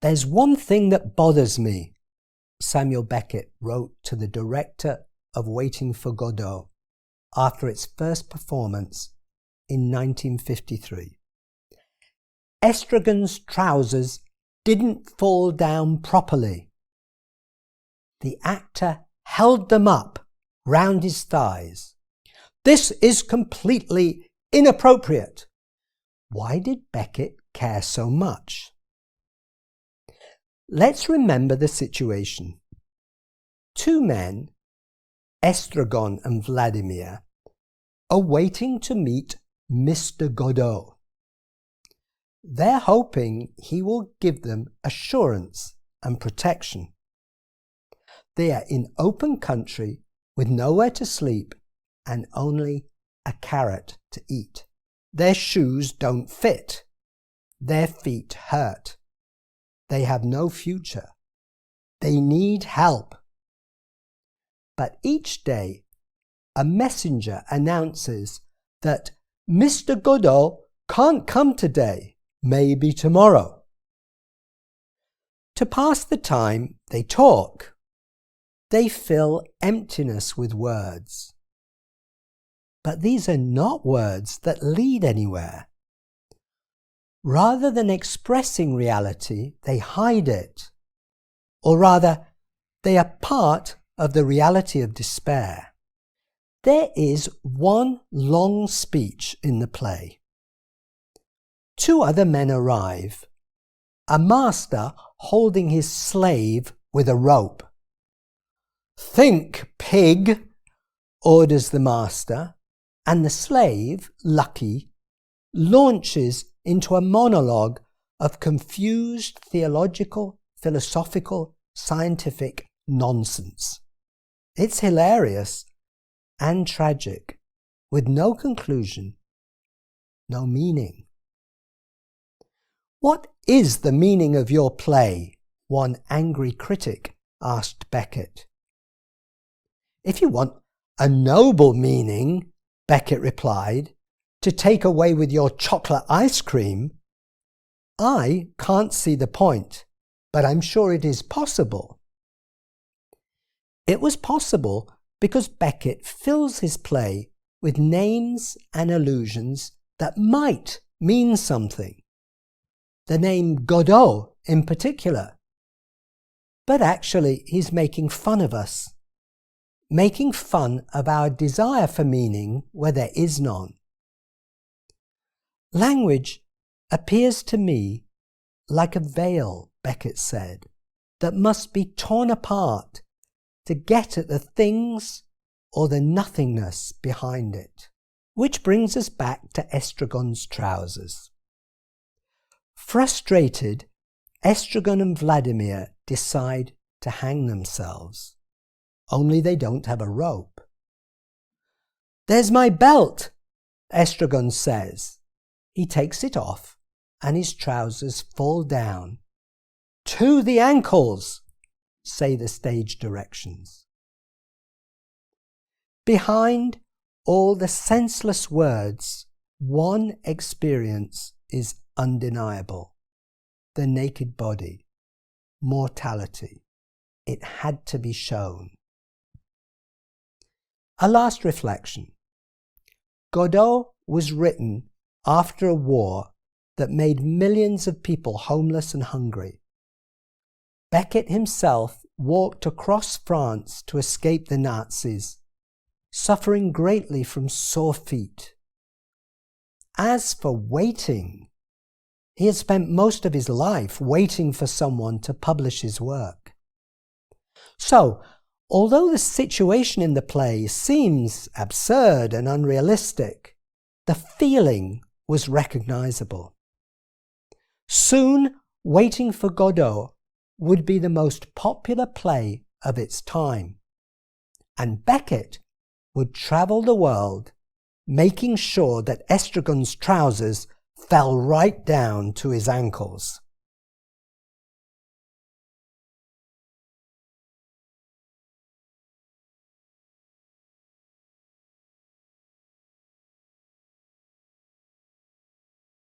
"There's one thing that bothers me," Samuel Beckett wrote to the director of Waiting for Godot after its first performance in 1953. "Estragon's trousers didn't fall down properly. The actor held them up round his thighs. This is completely inappropriate." Why did Beckett care so much? Let's remember the situation. Two men, Estragon and Vladimir, are waiting to meet Mr. Godot. They're hoping he will give them assurance and protection. They are in open country with nowhere to sleep and only a carrot to eat. Their shoes don't fit. Their feet hurt. They have no future. They need help. But each day, a messenger announces that Mr. Godot can't come today, maybe tomorrow. To pass the time, they talk. They fill emptiness with words. But these are not words that lead anywhere. Rather than expressing reality, they hide it. Or rather, they are part of the reality of despair. There is one long speech in the play. Two other men arrive, a master holding his slave with a rope. "Think, pig," orders the master, and the slave, Lucky, launches into a monologue of confused theological, philosophical, scientific nonsense. It's hilarious and tragic, with no conclusion, no meaning. "What is the meaning of your play?" one angry critic asked Beckett. "If you want a noble meaning," Beckett replied, "to take away with your chocolate ice cream, I can't see the point, but I'm sure it is possible." It was possible because Beckett fills his play with names and allusions that might mean something. The name Godot in particular. But actually, he's making fun of us, making fun of our desire for meaning where there is none. Language appears to me like a veil, Beckett said, that must be torn apart to get at the things or the nothingness behind it. Which brings us back to Estragon's trousers. Frustrated, Estragon and Vladimir decide to hang themselves, only they don't have a rope. "There's my belt," Estragon says. He takes it off and his trousers fall down. "To the ankles," say the stage directions. Behind all the senseless words, one experience is undeniable: the naked body, mortality. It had to be shown. A last reflection. Godot was written after a war that made millions of people homeless and hungry. Beckett himself walked across France to escape the Nazis, suffering greatly from sore feet. As for waiting, he had spent most of his life waiting for someone to publish his work. So, although the situation in the play seems absurd and unrealistic, the feeling was recognizable. Soon, Waiting for Godot would be the most popular play of its time, and Beckett would travel the world making sure that Estragon's trousers fell right down to his ankles.